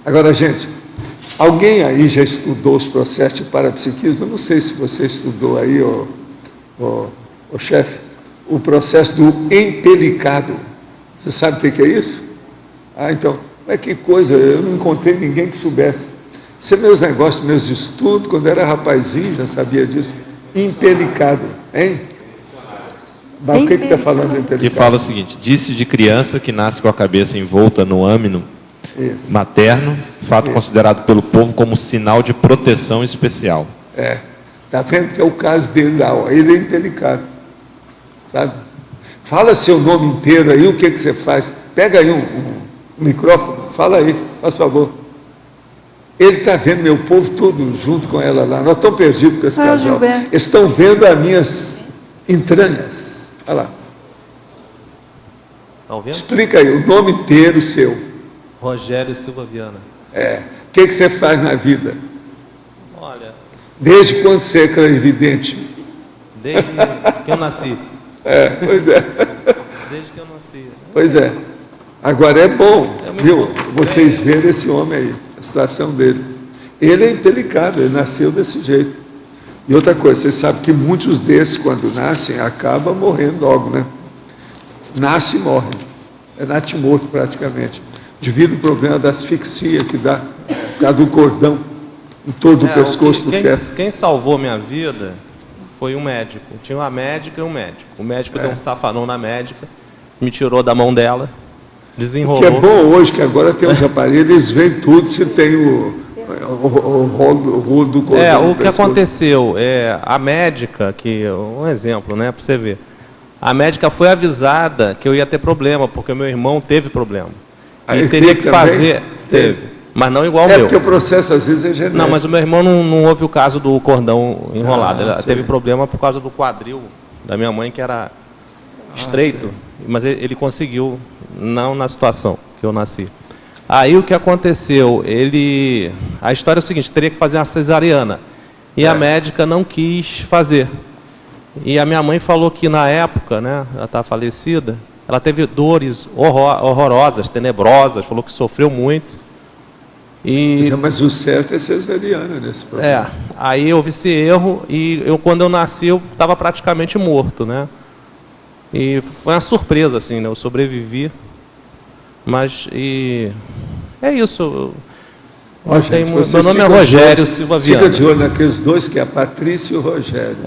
Agora, gente, alguém aí já estudou os processos de parapsiquismo? Eu não sei se você estudou aí, o chefe, o processo do empelicado. Você sabe o que é isso? Ah, então, mas que coisa, eu não encontrei ninguém que soubesse. Isso é meus negócios, meus estudos, quando eu era rapazinho, já sabia disso. Empelicado, hein? Mas o que está falando empelicado? Que fala o seguinte: disse de criança que nasce com a cabeça envolta no âmino materno, fato considerado pelo povo como sinal de proteção especial. Está vendo que é o caso dele lá, ó. Ele é empelicado, sabe? Fala seu nome inteiro aí, o que você faz? Pega aí um microfone, fala aí, faz favor. Ele está vendo meu povo todo junto com ela lá. Nós estamos perdidos com esse casal. Eles estão vendo as minhas entranhas. Olha lá. Tá ouvindo? Explica aí, o nome inteiro seu. Rogério Silva Viana. O que você faz na vida? Olha, Desde quando você é clarividente? desde que eu nasci. Pois é. Desde que eu nasci. Pois é. Agora é bom, muito viu? bom. Vocês verem esse homem aí, a situação dele. Ele é empelicado, ele nasceu desse jeito. E outra coisa, vocês sabem que muitos desses, quando nascem, acabam morrendo logo, né? Nasce e morre. É natimorto praticamente. Devido ao problema da asfixia que dá, por causa do cordão em todo o pescoço do feto. Quem salvou minha vida foi um médico. Tinha uma médica e um médico. O médico deu um safanão na médica, me tirou da mão dela, desenrolou. O que é bom hoje, que agora tem os aparelhos, eles veem tudo, se tem o rolo do cordão. O que aconteceu, a médica, um exemplo, né, para você ver. A médica foi avisada que eu ia ter problema, porque o meu irmão teve problema. E teria que fazer. Teve. Mas não igual o meu. Porque o processo às vezes é genético. Não, mas o meu irmão não houve o caso do cordão enrolado. Ela teve problema por causa do quadril da minha mãe, que era estreito. Mas ele conseguiu, não na situação que eu nasci. Aí o que aconteceu? A história é o seguinte: teria que fazer uma cesariana. E a médica não quis fazer. E a minha mãe falou que na época, né, ela está falecida, ela teve dores horrorosas, tenebrosas, falou que sofreu muito. Mas o certo é cesariana nesse problema. Aí houve esse erro e quando eu nasci, eu estava praticamente morto, né? E foi uma surpresa, assim, né? Eu sobrevivi. Mas, é isso. Meu nome é Rogério Silva Viana. Fica de olho naqueles dois, que é a Patrícia e o Rogério.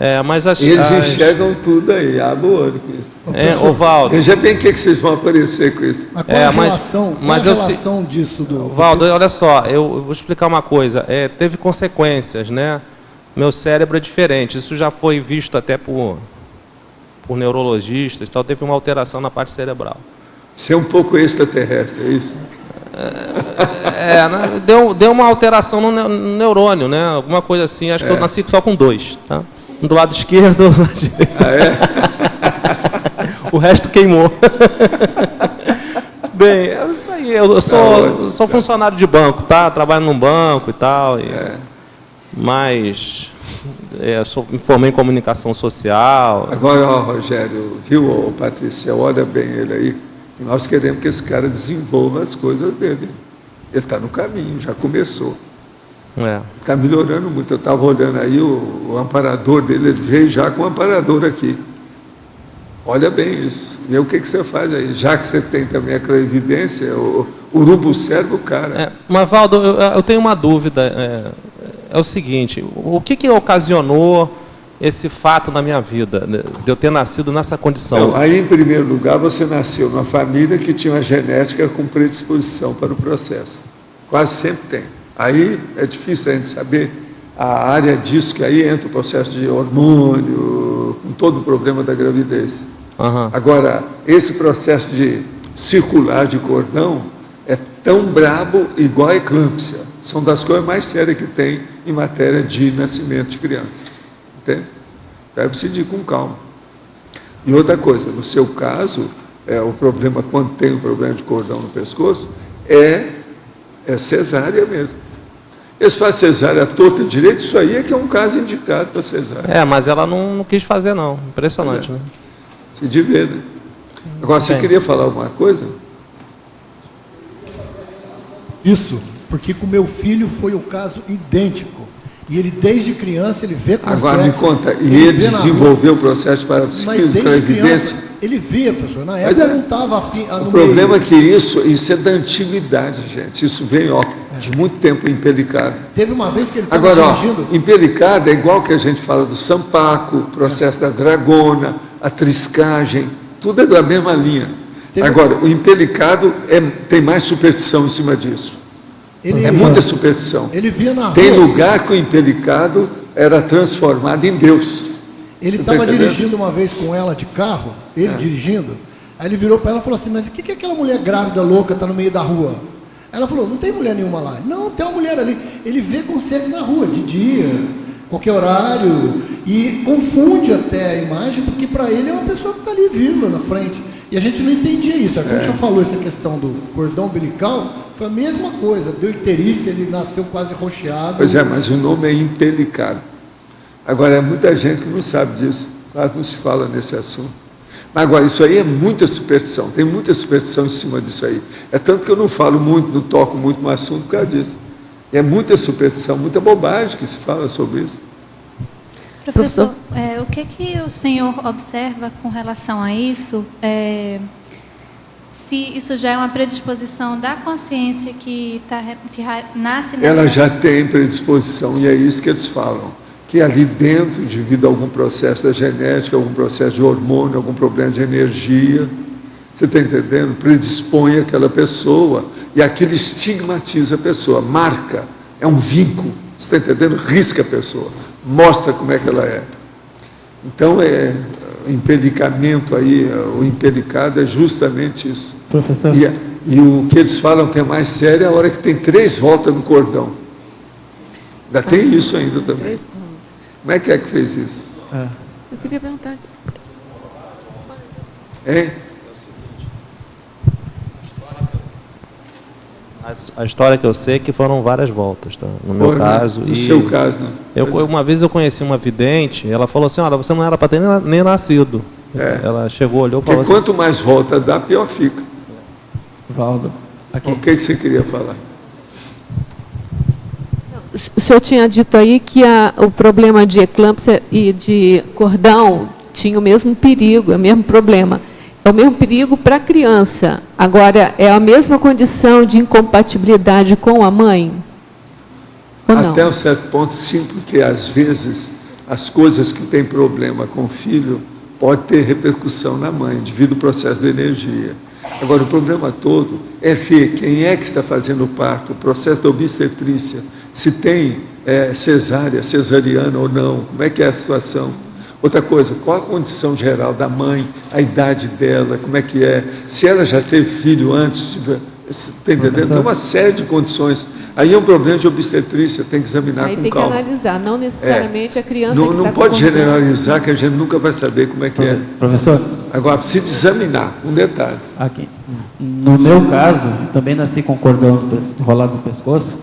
Eles enxergam tudo aí, abre o olho com isso. Valdo. Veja bem o que vocês vão aparecer com isso. Mas qual a relação disso? Valdo, olha só, eu vou explicar uma coisa. Teve consequências, né? Meu cérebro é diferente. Isso já foi visto até por neurologistas, teve uma alteração na parte cerebral. Você é um pouco extraterrestre, é isso? Deu uma alteração no neurônio, né? Alguma coisa assim. Acho que eu nasci só com 2, tá? Um do lado esquerdo, do lado direito. O resto queimou. Bem, é isso aí. Eu sou funcionário de banco, tá? Trabalho num banco e tal. Mas me formei em comunicação social. Agora, Rogério, viu, Patrícia? Olha bem ele aí. Nós queremos que esse cara desenvolva as coisas dele. Ele está no caminho, já começou. Está melhorando muito. Eu estava olhando aí o amparador dele, ele veio já com o amparador aqui. Olha bem isso. Vê o que você faz aí. Já que você tem também a clarividência, o urubu serve o cara. Mas, Valdo, eu tenho uma dúvida. É o seguinte: o que ocasionou esse fato na minha vida, de eu ter nascido nessa condição? Não, aí, em primeiro lugar, você nasceu numa família que tinha uma genética com predisposição para o processo. Quase sempre tem. Aí é difícil a gente saber a área disso, que aí entra o processo de hormônio, com todo o problema da gravidez. Agora, esse processo de circular de cordão é tão brabo igual a eclâmpsia. São das coisas mais sérias que tem em matéria de nascimento de criança. Entende? Então é preciso ir com calma. E outra coisa, no seu caso, o problema, quando tem um problema de cordão no pescoço, é cesárea mesmo. Eles fazem cesárea torta direito, isso aí é que é um caso indicado para cesárea. Mas ela não quis fazer, não. Impressionante, né? Se de ver, né? Agora, você queria falar alguma coisa? Isso, Porque com o meu filho foi o caso idêntico. E ele, desde criança, ele vê com Agora sexo, me conta, e ele desenvolveu o processo parapsíquico com a evidência? Ele via, professor, na época não estava afim. O problema é que isso é da antiguidade, gente. Isso vem de muito tempo empelicado. Teve uma vez que ele estava dirigindo. Empelicado é igual que a gente fala do sampaco, o processo da dragona, a triscagem, tudo é da mesma linha. Agora, o empelicado tem mais superstição em cima disso. Muita superstição. Ele via na rua. Tem lugar que o empelicado era transformado em Deus. Ele estava dirigindo uma vez com ela de carro, dirigindo, aí ele virou para ela e falou assim, mas o que aquela mulher grávida louca está no meio da rua? Ela falou, não tem mulher nenhuma lá. Não, tem uma mulher ali. Ele vê com sexo na rua, de dia, qualquer horário, e confunde até a imagem, porque para ele é uma pessoa que está ali viva na frente. E a gente não entendia isso. Quando já falou essa questão do cordão umbilical, foi a mesma coisa. Deu icterícia, ele nasceu quase rocheado. Pois é, mas o nome é empelicado. Agora, muita gente que não sabe disso, quase não se fala nesse assunto. Mas agora, isso aí é muita superstição, tem muita superstição em cima disso aí. É tanto que eu não falo muito, não toco muito no assunto por causa disso. É muita superstição, muita bobagem que se fala sobre isso. Professor, o que o senhor observa com relação a isso? Se isso já é uma predisposição da consciência que nasce... Ela já tem predisposição, e é isso que eles falam. Que ali dentro, devido a algum processo da genética, algum processo de hormônio, algum problema de energia, você está entendendo? Predispõe aquela pessoa, e aquilo estigmatiza a pessoa, marca, é um vínculo, você está entendendo? Risca a pessoa, mostra como é que ela é. Então, o empelicamento aí, o empelicado é justamente isso. Professor. E o que eles falam que é mais sério é a hora que tem 3 voltas no cordão. Ainda tem isso ainda também. Como é que fez isso? Eu queria perguntar. Hein? A história que eu sei é que foram várias voltas, tá? No meu caso. No seu caso, não. Uma vez eu conheci uma vidente, ela falou assim, olha, você não era para ter nem nascido. Ela chegou, olhou e falou assim... Quanto mais volta dá, pior fica. Valdo, aqui. O que você queria falar? O senhor tinha dito aí que o problema de eclâmpsia e de cordão tinha o mesmo perigo, é o mesmo problema. É o mesmo perigo para a criança. Agora, é a mesma condição de incompatibilidade com a mãe? Ou não? Até um certo ponto, sim, porque às vezes as coisas que têm problema com o filho pode ter repercussão na mãe, devido ao processo de energia. Agora, o problema todo é ver quem é que está fazendo o parto, o processo da obstetrícia, se tem cesárea, cesariana ou não, como é que é a situação. Outra coisa, qual a condição geral da mãe, a idade dela, como é que é, se ela já teve filho antes, está entendendo? Tem uma série de condições. Aí é um problema de obstetrícia, tem que examinar com calma. Aí tem que analisar, não necessariamente a criança que não pode generalizar, que a gente nunca vai saber como é que é. Professor. Agora, precisa examinar, com detalhes. Aqui. No meu caso, também nasci com cordão enrolado no pescoço.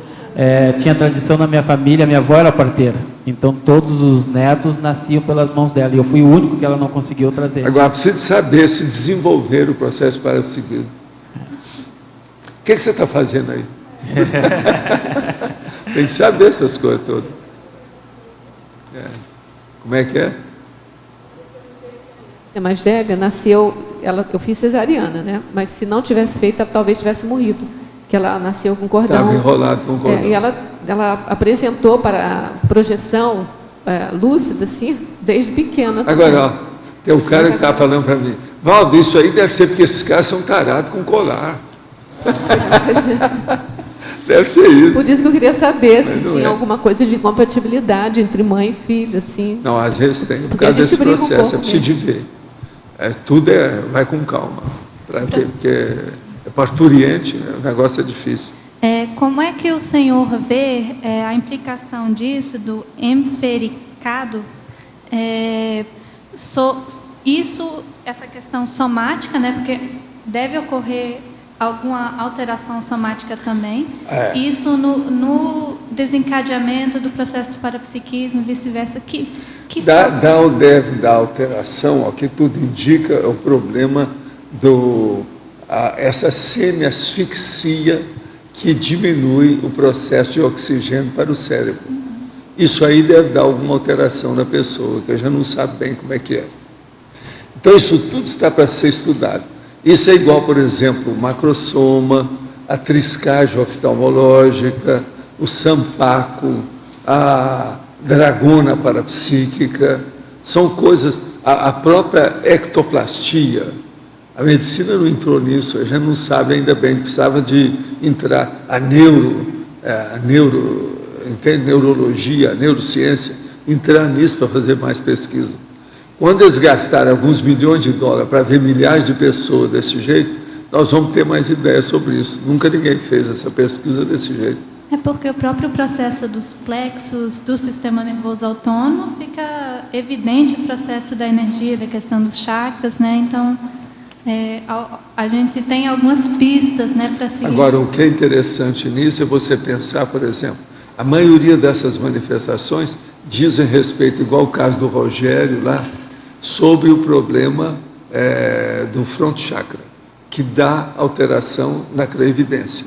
Tinha tradição na minha família, minha avó era parteira. Então, todos os netos nasciam pelas mãos dela. E eu fui o único que ela não conseguiu trazer. Agora, precisa saber se desenvolver o processo parapsíquico. O que você está fazendo aí? Tem que saber essas coisas todas. Como é que é? A mais velha nasceu, eu fiz cesariana, né? Mas se não tivesse feito, ela talvez tivesse morrido. Que ela nasceu com cordão. Estava enrolado com cordão. E ela apresentou para a projeção lúcida, assim, desde pequena. Agora, tem um cara que estava falando para mim, Valdo, isso aí deve ser porque esses caras são tarados com colar. Deve ser isso. Por isso que eu queria saber se tinha alguma coisa de incompatibilidade entre mãe e filho, assim. Não, às vezes tem, por causa desse processo, é preciso de ver. Tudo vai com calma, para ver, porque é parturiente, o negócio é difícil. Como é que o senhor vê a implicação disso, do empericado, essa questão somática, né, porque deve ocorrer alguma alteração somática também, isso no desencadeamento do processo do parapsiquismo, vice-versa, dá ou deve dar alteração, ao que tudo indica, é o problema essa semi-asfixia que diminui o processo de oxigênio para o cérebro. Isso aí deve dar alguma alteração na pessoa, que já não sabe bem como é que é. Então, isso tudo está para ser estudado. Isso é igual, por exemplo, o macrosoma, a triscagem oftalmológica, o sampaco, a dragona parapsíquica, são coisas, a própria ectoplastia. A medicina não entrou nisso, a gente não sabe ainda bem, precisava de entrar a neurologia, a neurociência, entrar nisso para fazer mais pesquisa. Quando eles gastarem alguns milhões de dólares para ver milhares de pessoas desse jeito, nós vamos ter mais ideias sobre isso. Nunca ninguém fez essa pesquisa desse jeito. É porque o próprio processo dos plexos, do sistema nervoso autônomo, fica evidente o processo da energia, da questão dos chakras, né? Então, a gente tem algumas pistas, né, para seguir. Agora, o que é interessante nisso é você pensar, por exemplo, a maioria dessas manifestações dizem respeito, igual o caso do Rogério lá, sobre o problema do front chakra, que dá alteração na clarividência.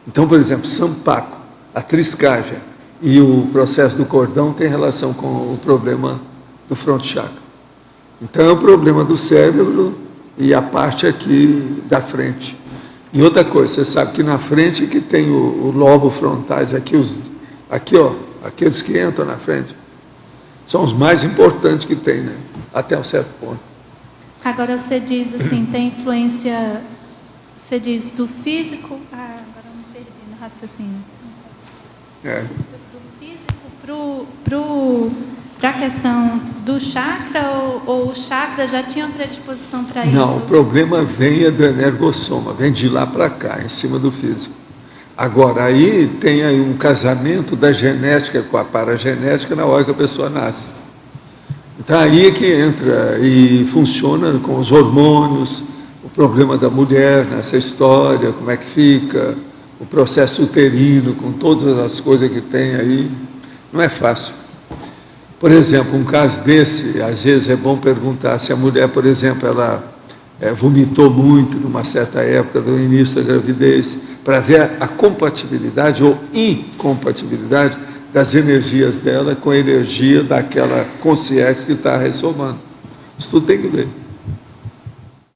Então, por exemplo, sampaco, a triscagem e o processo do cordão tem relação com o problema do front chakra. Então, é o problema do cérebro e a parte aqui da frente. E outra coisa, você sabe que na frente que tem o lobo frontais, aqui, aqueles que entram na frente, são os mais importantes que tem, né? Até um certo ponto. Agora você diz assim, tem influência, você diz do físico, agora eu me perdi no raciocínio. Do físico para a questão do chakra, ou o chakra já tinha uma predisposição para isso? Não, o problema vem do energossoma, vem de lá para cá, em cima do físico. Agora, aí tem aí um casamento da genética com a paragenética na hora que a pessoa nasce. Então, aí é que entra e funciona com os hormônios, o problema da mulher nessa história, como é que fica, o processo uterino, com todas as coisas que tem aí, não é fácil. Por exemplo, um caso desse, às vezes é bom perguntar se a mulher, por exemplo, ela vomitou muito numa certa época do início da gravidez, para ver a compatibilidade ou incompatibilidade das energias dela com a energia daquela consciência que está ressomando. Isso tudo tem que ver.